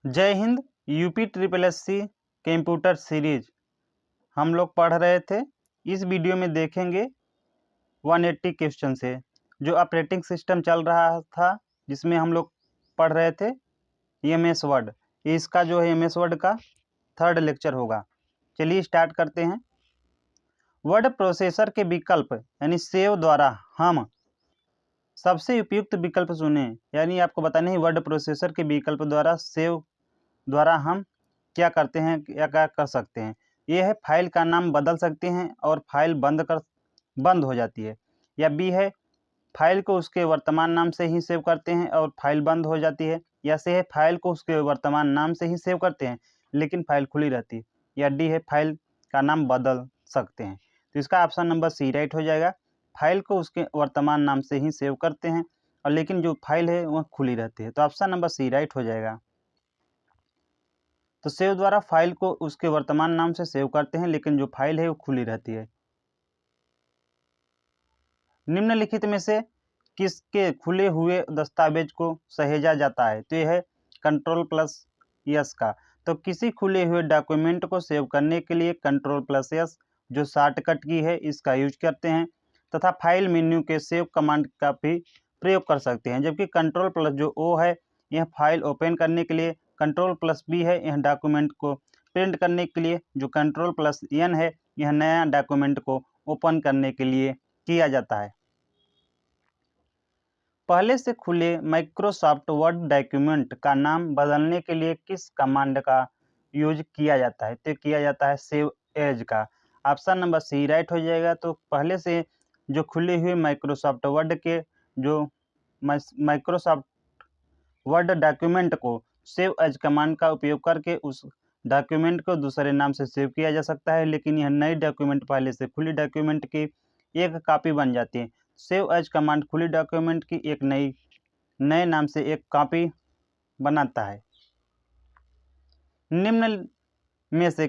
जय हिंद। UP triple S C computer series हम लोग पढ़ रहे थे। इस वीडियो में देखेंगे 180 क्वेश्चन से जो ऑपरेटिंग सिस्टम चल रहा था, जिसमें हम लोग पढ़ रहे थे एमएस वर्ड। इसका जो है एमएस वर्ड का 3rd लेक्चर होगा। चलिए स्टार्ट करते हैं। वर्ड प्रोसेसर के विकल्प यानी सेव द्वारा हम सबसे उपयुक्त विकल्प चुने, यानी आपको बताना है वर्ड प्रोसेसर के विकल्प द्वारा सेव द्वारा हम क्या करते हैं या क्या कर सकते हैं। ये है फाइल का नाम बदल सकते हैं और फाइल बंद हो जाती है। या बी है फाइल को उसके वर्तमान नाम से ही सेव करते हैं और फाइल बंद हो जाती है। या सी है फाइल को उसके वर्तमान नाम से ही सेव करते हैं लेकिन फाइल खुली रहती है। या डी है फाइल का नाम बदल सकते हैं। तो इसका ऑप्शन नंबर सी राइट हो जाएगा। फाइल को उसके वर्तमान नाम से ही सेव करते हैं और लेकिन जो फाइल है वह खुली रहती है। तो ऑप्शन नंबर सी राइट हो जाएगा। तो सेव द्वारा फाइल को उसके वर्तमान नाम से सेव करते हैं लेकिन जो फाइल है वो खुली रहती है। निम्नलिखित में से किसके खुले हुए दस्तावेज को सहेजा जाता है? तो यह है Ctrl+S का। तो किसी खुले हुए डॉक्यूमेंट को सेव करने के लिए Ctrl+S जो शॉर्टकट की है इसका यूज करते हैं, तथा फाइल मेन्यू के सेव कमांड का भी प्रयोग कर सकते हैं। जबकि Ctrl+O है यह फाइल ओपन करने के लिए, Ctrl+B है यह डॉक्यूमेंट को प्रिंट करने के लिए, जो Ctrl+N है यह नया डॉक्यूमेंट को ओपन करने के लिए किया जाता है। पहले से खुले माइक्रोसॉफ्ट वर्ड डॉक्यूमेंट का नाम बदलने के लिए किस कमांड का यूज किया जाता है? तो किया जाता है सेव एज का। ऑप्शन नंबर सी राइट हो जाएगा। तो पहले से जो खुले हुए माइक्रोसॉफ्ट वर्ड के जो माइक्रोसॉफ्ट वर्ड डॉक्यूमेंट को सेव एज कमांड का उपयोग करके उस डॉक्यूमेंट को दूसरे नाम से सेव किया जा सकता है, लेकिन यह नई डॉक्यूमेंट पहले से खुली डॉक्यूमेंट की एक कॉपी बन जाती है। सेव एज कमांड खुली डॉक्यूमेंट की एक नए नाम से एक कॉपी बनाता है। निम्न में से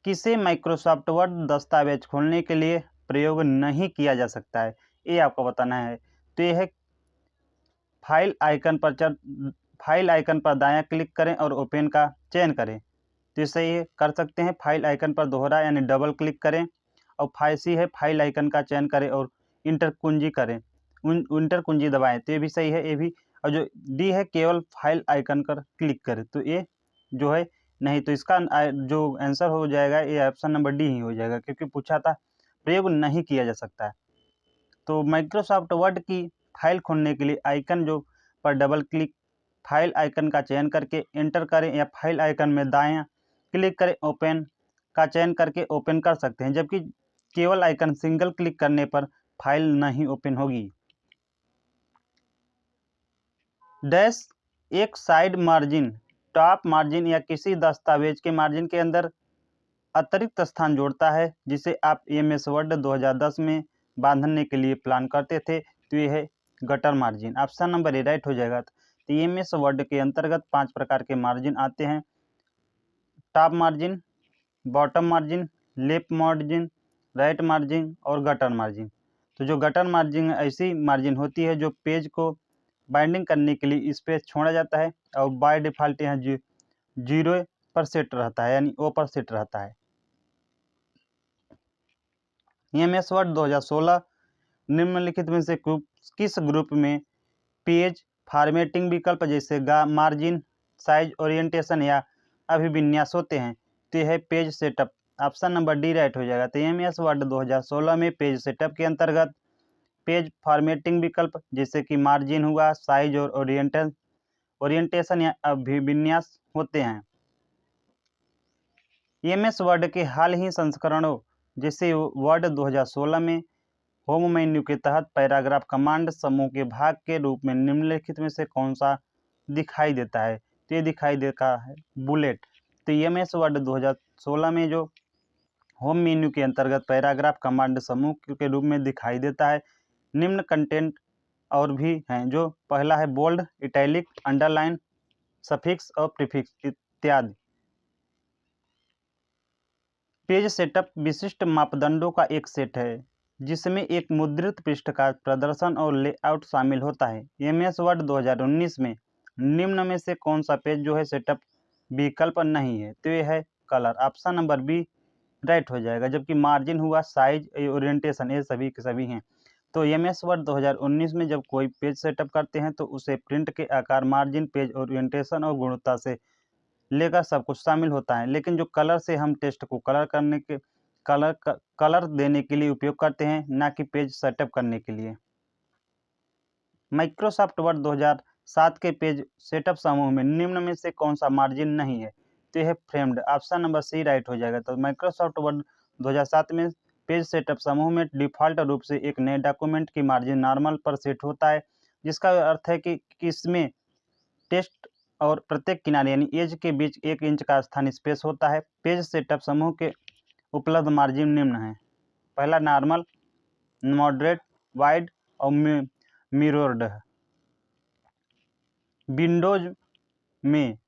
किसे माइक्रोसॉफ्ट वर्ड दस्तावेज खोलने के लिए प्रयोग नहीं किया जा सकता है? ये आपको बताना है। तो यह है फाइल आइकन पर दायां क्लिक करें और ओपन का चयन करें। तो इसे ये कर सकते हैं। फाइल आइकन पर दोहरा यानी डबल क्लिक करें और सी है फाइल आइकन का चयन करें और इंटर कुंजी करें, इंटर कुंजी दबाएं। तो ये भी सही है, ये भी। और जो डी है केवल फाइल आइकन पर क्लिक करें, तो ये जो है नहीं। तो इसका जो आंसर हो जाएगा ये ऑप्शन नंबर डी ही हो जाएगा, क्योंकि पूछा था प्रयोग नहीं किया जा सकता है। तो माइक्रोसॉफ्ट वर्ड की फाइल खोलने के लिए आइकन जो पर डबल क्लिक, फाइल आइकन का चयन करके एंटर करें या फाइल आइकन में दायां क्लिक करें, ओपन का चयन करके ओपन कर सकते हैं। जबकि केवल आइकन सिंगल क्लिक करने पर फाइल नहीं ओपन होगी। डैश एक साइड मार्जिन, टॉप मार्जिन या किसी दस्तावेज के मार्जिन के अंदर अतिरिक्त स्थान जोड़ता है, जिसे आप एमएस वर्ड 2010 में बांधने के लिए प्लान करते थे। तो ये है gutter margin. Option number A right हो जाएगा। तो एमएस वर्ड के अंतर्गत 5 प्रकार के मार्जिन आते हैं: top margin, bottom margin, left margin, right margin और गटर मार्जिन। तो जो गटर मार्जिन ऐसी मार्जिन होती है जो पेज को बाइंडिंग करने के लिए स्पेस छोड़ा जाता है और बाय डिफ़ॉल्ट यहाँ 0 पर सेट रहता है, यानी ओ पर सेट रहता है। एमएस वर्ड 2016 निम्नलिखित में से किस ग्रुप में पेज फॉर्मेटिंग विकल्प जैसे मार्जिन, साइज, ओरिएंटेशन या अभिविन्यास होते हैं? तो यह है page setup. Option number D right हो जाएगा। तो एमएस वर्ड 2016 में पेज सेटअप के अंतर्गत पेज फॉर्मेटिंग विकल्प जैसे कि मार्जिन हुआ, साइज और ओरिएंटेशन या अभिविन्यास होते हैं। एमएस वर्ड के हाल ही संस्करणों जैसे वर्ड 2016 में होम मेन्यू के तहत पैराग्राफ कमांड समूह के भाग के रूप में निम्नलिखित में से कौन सा दिखाई देता है? तो ये दिखाई देता है बुलेट। तो एमएस वर्ड 2016 में जो होम मेन्यू के अंतर्गत पैराग्राफ कमांड समूह के रूप में दिखाई देता है, निम्न कंटेंट और भी हैं। जो पहला है बोल्ड, इटैलिक, अंडरलाइन, सफिक्स और प्रीफिक्स इत्यादि। पेज सेटअप विशिष्ट मापदंडों का एक सेट है जिसमें एक मुद्रित पृष्ठ का प्रदर्शन और लेआउट शामिल होता है। एमएस वर्ड 2019 में निम्न में से कौन सा पेज जो है सेटअप विकल्प नहीं है, तो ये है colour. Option number B right हो जाएगा। जबकि मार्जिन हुआ, साइज, ओरिएंटेशन, ये सभी के सभी हैं। तो एमएस वर्ड 2019 में जब कोई पेज सेटअप करते हैं तो उसे प्रिंट के आकार, मार्जिन, पेज ओरिएंटेशन और गुणवत्ता से लेकर सब कुछ शामिल होता है। लेकिन जो कलर से हम टेस्ट को कलर देने के लिए उपयोग करते हैं, ना कि पेज सेटअप करने के लिए। माइक्रोसॉफ्ट वर्ड 2007 के पेज सेटअप समूह में निम्न में से कौन सा मार्जिन नहीं है? तो यह framed. Option number C right हो जाएगा। तो माइक्रोसॉफ्ट वर्ड 2007 में पेज सेटअप समूह में डिफ़ॉल्ट रूप से एक नए डॉक्यूमेंट की मार्जिन नॉर्मल पर सेट होता है, जिसका अर्थ है कि इसमें टेक्स्ट और प्रत्येक किनारे यानी एज के बीच 1 इंच का स्थान स्पेस होता है। पेज सेटअप समूह के उपलब्ध मार्जिन निम्न हैं। पहला नॉर्मल, मॉडरेट, वाइड और मिरर्ड है। विंडोज में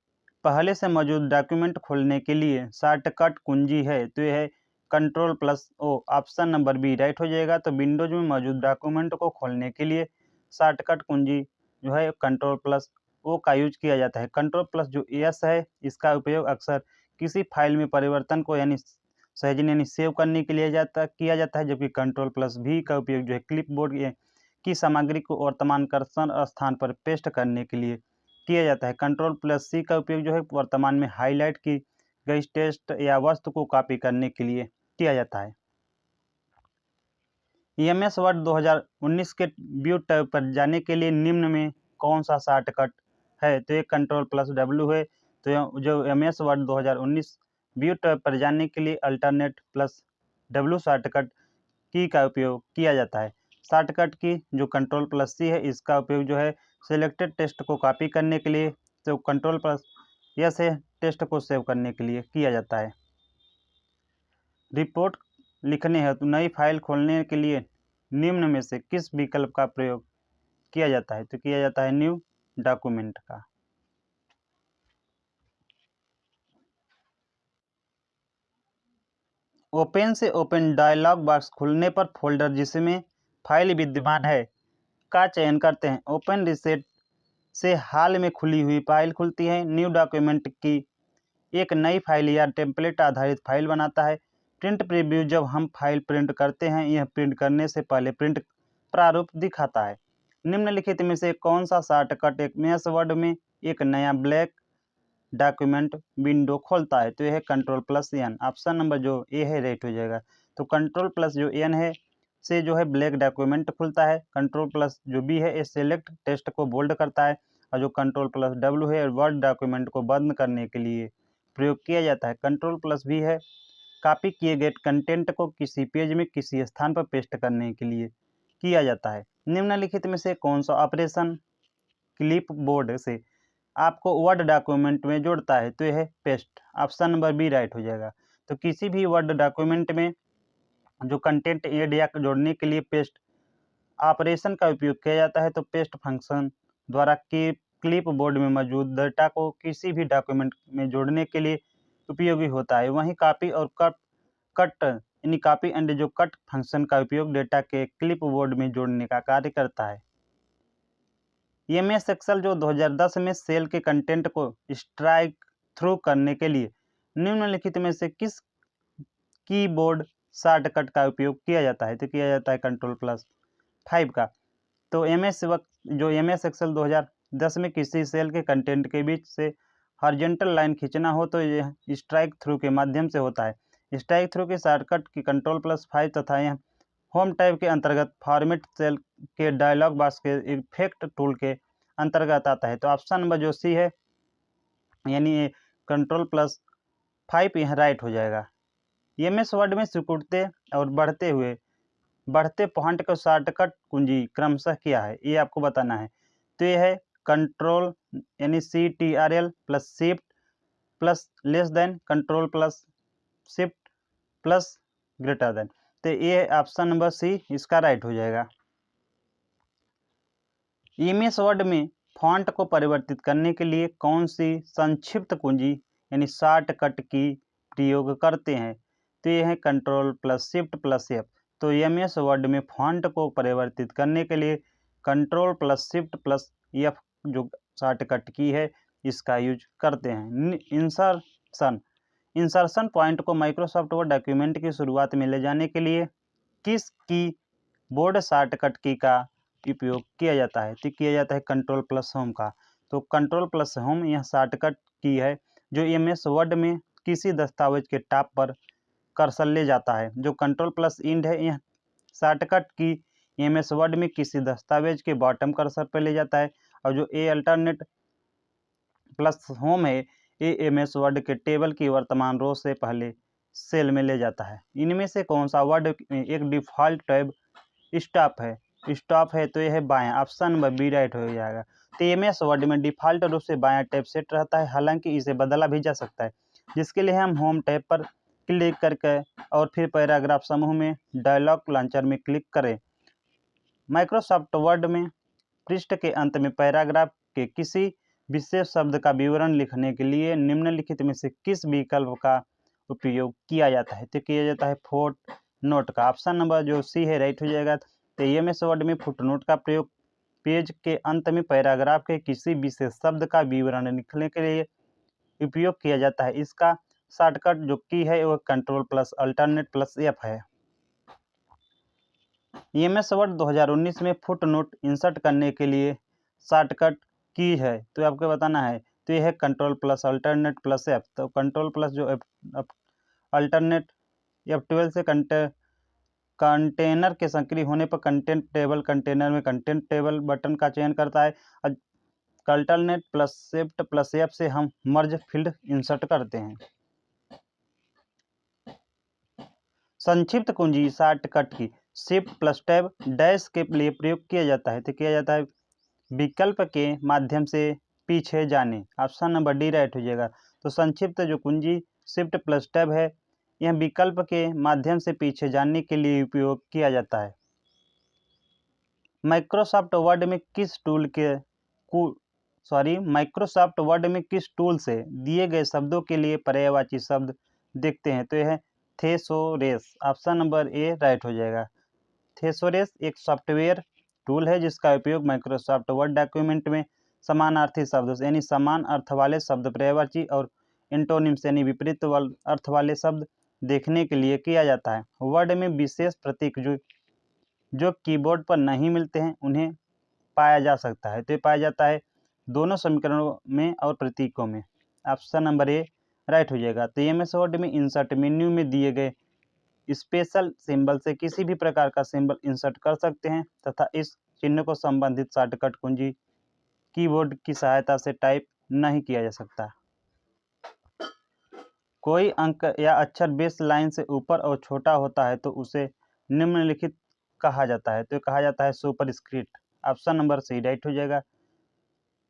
पहले से मौजूद डॉक्यूमेंट खोलने के लिए शॉर्टकट कुंजी है, तो यह है Ctrl+O। Option number B right हो जाएगा। तो विंडोज में मौजूद डॉक्यूमेंट को खोलने के लिए शॉर्टकट कुंजी जो है Ctrl+O का यूज किया जाता है। Ctrl+S है, इसका उपयोग अक्सर किसी फाइल में परिवर्तन को यानी सहेजने यानी सेव करने के लिए किया जाता है। जबकि Ctrl+V का उपयोग जो है क्लिपबोर्ड की सामग्री को वर्तमान कर्सर स्थान पर पेस्ट करने के लिए किया जाता है। Ctrl+C का उपयोग जो है वर्तमान में हाईलाइट की गई टेक्स्ट या वस्तु को कॉपी करने के लिए किया जाता है। एमएस वर्ड 2019 के व्यू टैब पर जाने के लिए निम्न में कौन सा शॉर्टकट है? तो ये Ctrl+W है। तो जो एमएस वर्ड 2019 व्यू टैब पर जाने के लिए Alt+W शॉर्टकट की का उपयोग किया जाता है। शॉर्टकट की जो Ctrl+C है, इसका उपयोग जो है सिलेक्टेड टेक्स्ट को कॉपी करने के लिए, तो Ctrl+S है टेक्स्ट को सेव करने के लिए किया जाता है। रिपोर्ट लिखने है तो नई फाइल खोलने के लिए निम्न में से किस विकल्प का प्रयोग किया जाता है? तो किया जाता है न्यू डॉक्यूमेंट का। ओपन से ओपन डायलॉग बॉक्स खुलने पर फोल्डर जिसमें फाइल विद्यमान है का चयन करते हैं। ओपन रिसेट से हाल में खुली हुई फाइल खुलती है। न्यू डॉक्यूमेंट की एक नई फाइल या टेम्पलेट आधारित फाइल बनाता है। प्रिंट प्रीव्यू जब हम फाइल प्रिंट करते हैं, यह प्रिंट करने से पहले प्रिंट प्रारूप दिखाता है। निम्नलिखित में से कौन सा शॉर्टकट एमएस वर्ड में एक नया ब्लैक डॉक्यूमेंट विंडो खोलता है? तो यह है Ctrl+N। ऑप्शन नंबर जो ए है राइट हो जाएगा। तो Ctrl+N है से जो है ब्लैक डॉक्यूमेंट खुलता है। Ctrl+ जो बी है ये सेलेक्ट टेक्स्ट को बोल्ड करता है। और जो Ctrl+W है वर्ड डॉक्यूमेंट को बंद करने के लिए प्रयोग किया जाता है। Ctrl+V है कॉपी किए गए कंटेंट को किसी पेज में किसी स्थान पर पेस्ट करने के लिए किया जाता है। निम्नलिखित में से कौन सा ऑपरेशन क्लिपबोर्ड से आपको वर्ड डॉक्यूमेंट में जोड़ता है? तो यह है paste. Option number B right हो जाएगा। तो किसी भी वर्ड डॉक्यूमेंट में जो कंटेंट ऐड या जोड़ने के लिए पेस्ट ऑपरेशन का उपयोग किया जाता है, तो पेस्ट फंक्शन द्वारा क्लिपबोर्ड में मौजूद डेटा को किसी भी डॉक्यूमेंट में जोड़ने के लिए उपयोगी होता है। वहीं कॉपी और कट यानी कॉपी एंड जो कट फंक्शन का उपयोग डेटा के क्लिपबोर्ड में जोड़ने का कार्य करता है। एमएस एक्सेल जो 2010 में सेल के कंटेंट को स्ट्राइक थ्रू करने के लिए निम्नलिखित में से किस कीबोर्ड शॉर्टकट का उपयोग किया जाता है? तो किया जाता है Ctrl+5 का। तो जो एमएस एक्सेल 2010 में किसी सेल के कंटेंट के बीच से हॉरिजॉन्टल लाइन खींचना हो तो यह स्ट्राइक थ्रू के माध्यम से होता है। स्ट्राइक थ्रू के शॉर्टकट की Ctrl+5 तथा यह होम टैब के अंतर्गत फॉर्मेट सेल के डायलॉग बॉक्स के इफेक्ट टूल के अंतर्गत आता है। तो ऑप्शन नंबर जो सी है यानी Ctrl+5 यह राइट हो जाएगा। एमएस वर्ड में सिकुड़ते और बढ़ते फॉन्ट का शॉर्टकट कुंजी क्रमशः क्या है? ये आपको बताना है। तो ये है कंट्रोल यानी CTRL plus shift plus less than, Ctrl+Shift plus greater than. तो ये ऑप्शन नंबर सी इसका राइट हो जाएगा। एमएस वर्ड में फॉन्ट को परिवर्तित करने के लिए कौन सी संक्षिप्त कुंजी यानी शॉर्टकट की प्रयोग करते हैं? तो ये है Ctrl+Shift+F। तो एमएस वर्ड में फॉन्ट को परिवर्तित करने के लिए Ctrl+Shift+F जो शॉर्टकट की है इसका यूज करते हैं। इंसर्शन पॉइंट को माइक्रोसॉफ्ट वर्ड डॉक्यूमेंट की शुरुआत में ले जाने के लिए किस कीबोर्ड शॉर्टकट की का उपयोग किया जाता है? तो किया जाता है कंट्रोल प्लस होम का। तो कंट्रोल प्लस होम यह शॉर्टकट की है जो एमएस वर्ड में किसी दस्तावेज के टॉप पर कर्सर ले जाता है। जो कंट्रोल प्लस इंड है यह शॉर्टकट की एमएस वर्ड में किसी दस्तावेज के बॉटम कर्सर पर ले जाता है। और जो ए अल्टरनेट प्लस होम है ये एमएस वर्ड के टेबल की वर्तमान रो से पहले सेल में ले जाता है। इनमें से कौन सा वर्ड एक डिफ़ॉल्ट टैब स्टॉप है तो यह है बायां, ऑप्शन नंबर बी राइट हो जाएगा। तो एमएस वर्ड में डिफ़ॉल्ट रूप से बायां टैब सेट रहता है, हालांकि इसे बदला भी जा सकता है, जिसके लिए हम होम टैब पर क्लिक करके और फिर पैराग्राफ समूह में डायलॉग लॉन्चर में क्लिक करें। माइक्रोसॉफ्ट वर्ड में पृष्ठ के अंत में पैराग्राफ के किसी विशेष शब्द का विवरण लिखने के लिए निम्नलिखित में से किस विकल्प का उपयोग किया जाता है? तो किया जाता है फुट नोट का। ऑप्शन नंबर जो सी है राइट हो जाएगा। तो एमएस वर्ड में फुट नोट का प्रयोग पेज के अंत में पैराग्राफ के किसी विशेष शब्द का विवरण लिखने के लिए उपयोग किया जाता है। इसका शॉर्टकट जो की है वह control plus alternate plus F है। एमएस वर्ड 2019 में फुट नोट इंसर्ट करने के लिए शॉर्टकट की है तो आपको बताना है। तो यह है control plus alternate plus F. तो कंट्रोल प्लस जो अल्टरनेट F12 से कंटेनर के सक्रिय होने पर कंटेंट टेबल कंटेनर में कंटेंट टेबल बटन का चयन करता है। Alternate plus shift plus F से हम मर्ज फील्ड इंसर्ट करते हैं। संक्षिप्त कुंजी शॉर्टकट की शिफ्ट प्लस टैब डैश के लिए प्रयोग किया जाता है। तो किया जाता है विकल्प के माध्यम से पीछे जाने। ऑप्शन नंबर डी राइट हो जाएगा। तो संक्षिप्त जो कुंजी शिफ्ट प्लस टैब है यह विकल्प के माध्यम से पीछे जाने के लिए उपयोग किया जाता है। माइक्रोसॉफ्ट वर्ड में किस टूल से दिए गए शब्दों के लिए पर्यायवाची शब्द देखते हैं? तो यह है थेसोरेस। ऑप्शन नंबर ए राइट हो जाएगा। थेसोरेस एक सॉफ्टवेयर टूल है जिसका उपयोग माइक्रोसॉफ्ट वर्ड डॉक्यूमेंट में समानार्थी शब्द यानी समान अर्थ वाले शब्द, पर्यायवाची और एंटोनिम्स यानी विपरीत अर्थ वाले शब्द देखने के लिए किया जाता है। वर्ड में विशेष प्रतीक जो कीबोर्ड पर नहीं मिलते हैं उन्हें पाया जा सकता है। तो ये पाया जाता है दोनों समीकरणों में और प्रतीकों में। ऑप्शन नंबर ए राइट हो जाएगा। तो एमएस वर्ड में इंसर्ट मेन्यू में दिए गए स्पेशल सिंबल से किसी भी प्रकार का सिंबल इंसर्ट कर सकते हैं तथा इस चिन्ह को संबंधित शॉर्टकट कुंजी कीबोर्ड की सहायता से टाइप नहीं किया जा सकता। कोई अंक या अक्षर बेस लाइन से ऊपर और छोटा होता है तो उसे निम्नलिखित कहा जाता है। तो कहा जाता है superscript. Option number C right हो जाएगा।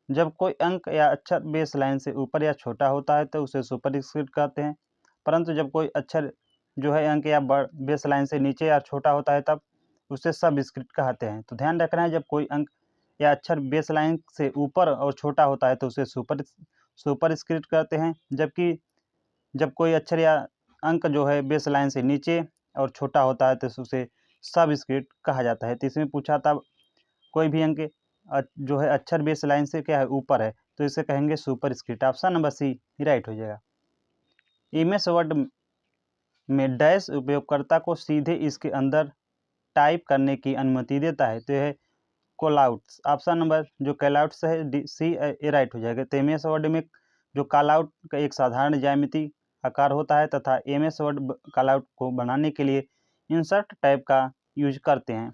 जब कोई अंक या अक्षर बेस लाइन से ऊपर या छोटा होता है तो उसे सुपरस्क्रिप्ट कहते हैं, परंतु जब कोई अक्षर जो है अंक या बेस लाइन से नीचे या छोटा होता है तब उसे सबस्क्रिप्ट कहते हैं। तो ध्यान रखना है, जब कोई अंक या अक्षर बेस लाइन से ऊपर और छोटा होता है तो उसे सुपरस्क्रिप्ट कहते हैं, जबकि जब कोई अक्षर या अंक जो है बेस लाइन से नीचे और छोटा होता है तो उसे सबस्क्रिप्ट कहा जाता है। तो इसमें पूछा था कोई भी अंक जो है अक्षर बेस लाइन से क्या है ऊपर है तो इसे कहेंगे superscript. Option number C right हो जाएगा। एमएस वर्ड में डैश उपयोगकर्ता को सीधे इसके अंदर टाइप करने की अनुमति देता है। तो यह है कॉलआउट्स। ऑप्शन नंबर जो कॉलआउट्स है सी ए राइट हो जाएगा। तो एमएस वर्ड में जो कॉलआउट का एक साधारण ज्यामिति आकार होता है तथा एमएस वर्ड कॉलआउट को बनाने के लिए इंसर्ट टैब का यूज करते हैं।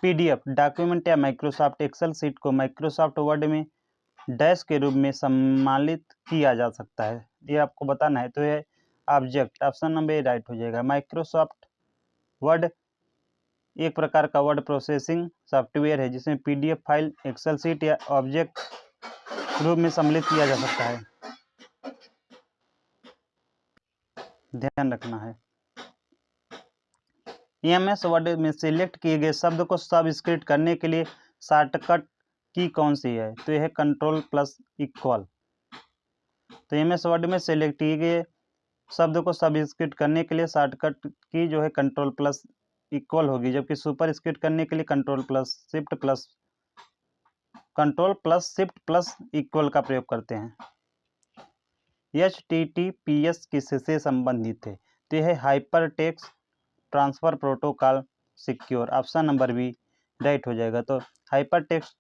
पीडीएफ डॉक्यूमेंट या माइक्रोसॉफ्ट एक्सेल सीट को माइक्रोसॉफ्ट वर्ड में डैश के रूप में सम्मिलित किया जा सकता है, ये आपको बताना है। तो यह object. Option number A right हो जाएगा। माइक्रोसॉफ्ट वर्ड एक प्रकार का वर्ड प्रोसेसिंग सॉफ्टवेयर है जिसमें पीडीएफ फाइल एक्सेल सीट या ऑब्जेक्ट रूप में सम्मिलित किया जा सकता है, ध्यान रखना है। एमएस वर्ड में सिलेक्ट किए गए शब्द को सबस्क्रिप्ट करने के लिए शॉर्टकट की कौन सी है? तो यह है कंट्रोल प्लस इक्वल। तो एमएस वर्ड में सिलेक्ट किए गए शब्द को सबस्क्रिप्ट करने के लिए शॉर्टकट की जो है कंट्रोल प्लस इक्वल होगी, जबकि सुपरस्क्रिप्ट करने के लिए control plus shift plus control plus shift plus equal का प्रयोग करते हैं। HTTPS किससे संबंधित है? तो यह hyper text transfer protocol secure, option number B right हो जाएगा। तो hyper text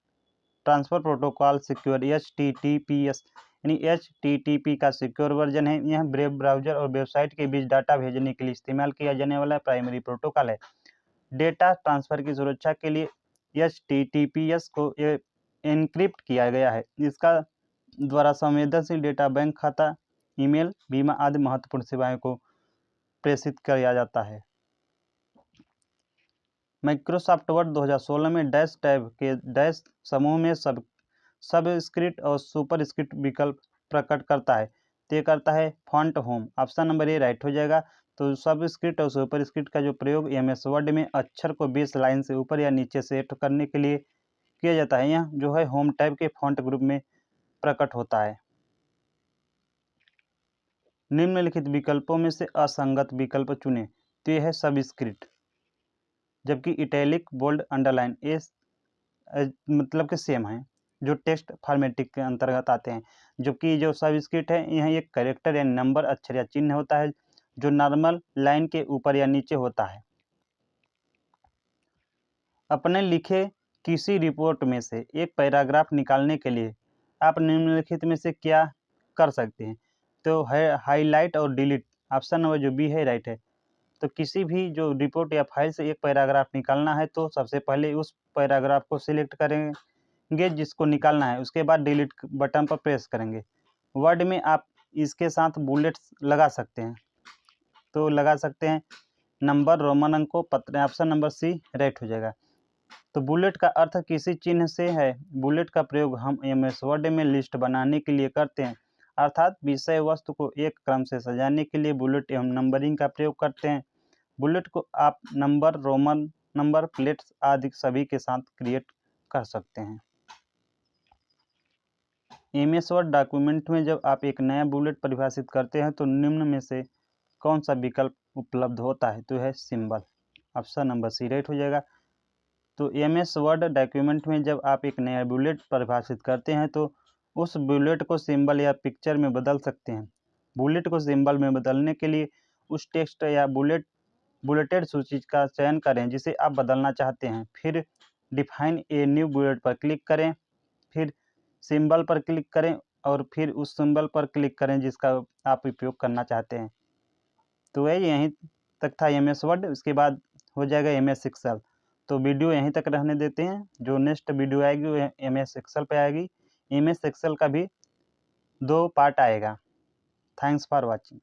transfer protocol secure HTTPS यानी HTTP का सिक्योर वर्जन है। यह ब्रेव ब्राउजर और वेबसाइट के बीच डाटा भेजने के लिए इस्तेमाल किया जाने वाला प्राइमरी प्रोटोकॉल है। डेटा ट्रांसफर की सुरक्षा के लिए HTTPS को एन्क्रिप्ट किया गया है। इसका द्वारा संवेदनशील डेटा, बैंक खाता, ईमेल, बीमा आदि महत्वपूर्ण सेवाएं को प्रेषित किया जाता है। माइक्रोसॉफ्ट वर्ड 2016 में डैश टैब के डैश समूह में सबस्क्रिप्ट और सुपरस्क्रिप्ट विकल्प प्रकट करता है। तो करता है font home, option number A right हो जाएगा। तो सबस्क्रिप्ट और सुपरस्क्रिप्ट का जो प्रयोग MS वर्ड में अक्षर को 20 लाइन से ऊपर या नीचे सेट करने के लिए किया जाता है। यह जो है होम टैब के फॉन्ट ग्रुप में प्रकट होता है। निम्नलिखित विकल्पों में से असंगत विकल्प चुनें। तो यह है सबस्क्रिप्ट, जबकि इटैलिक, बोल्ड, अंडरलाइन ये मतलब के सेम हैं, जो टेक्स्ट फॉर्मेटिक के अंतर्गत आते हैं। जबकि जो सबस्क्रिप्ट है यह एक कैरेक्टर या नंबर, अक्षर या चिन्ह होता है जो नॉर्मल लाइन के ऊपर या नीचे होता है। अपने लिखे किसी रिपोर्ट में से एक पैराग्राफ निकालने के लिए आप निम्नलिखित में से क्या कर सकते हैं? तो है हाईलाइट और डिलीट, ऑप्शन नंबर जो बी है राइट है। तो किसी भी जो रिपोर्ट या फाइल से एक पैराग्राफ निकालना है तो सबसे पहले उस पैराग्राफ को सिलेक्ट करेंगे जिसको निकालना है, उसके बाद डिलीट बटन पर प्रेस करेंगे। वर्ड में आप इसके साथ बुलेट्स लगा सकते हैं, तो लगा सकते हैं नंबर, रोमन अंक को पत्र, ऑप्शन नंबर सी राइट हो जाएगा। तो बुलेट का अर्थ किसी चिन्ह से है। बुलेट का प्रयोग हम MS वर्ड में लिस्ट बनाने के लिए करते हैं, अर्थात विषय वस्तु को एक क्रम से सजाने के लिए बुलेट एवं नंबरिंग का प्रयोग करते हैं। बुलेट को आप नंबर, रोमन नंबर, प्लेट्स आदि सभी के साथ क्रिएट कर सकते हैं। MS वर्ड डॉक्यूमेंट में जब आप एक नया बुलेट परिभाषित करते हैं तो निम्न में से कौन सा विकल्प उपलब्ध होता है? तो है symbol, option number C right हो जाएगा। तो MS वर्ड डॉक्यूमेंट में जब आप एक नया बुलेट परिभाषित करते हैं तो उस बुलेट को सिंबल या पिक्चर में बदल सकते हैं। बुलेट को सिंबल में बदलने के लिए उस टेक्स्ट या बुलेटेड सूची का चयन करें जिसे आप बदलना चाहते हैं। फिर डिफाइन ए न्यू बुलेट पर क्लिक करें, फिर सिंबल पर क्लिक करें और फिर उस सिंबल पर क्लिक करें जिसका आप उपयोग करना चाहते हैं। तो यहीं तक था MS वर्ड। उसके बाद हो जाएगा MS एक्सेल। तो वीडियो यहीं तक रहने देते हैं। जो नेक्स्ट वीडियो आएगी वो MS एक्सेल पे आएगी। MS एक्सेल का भी 2 पार्ट आएगा। Thanks for watching.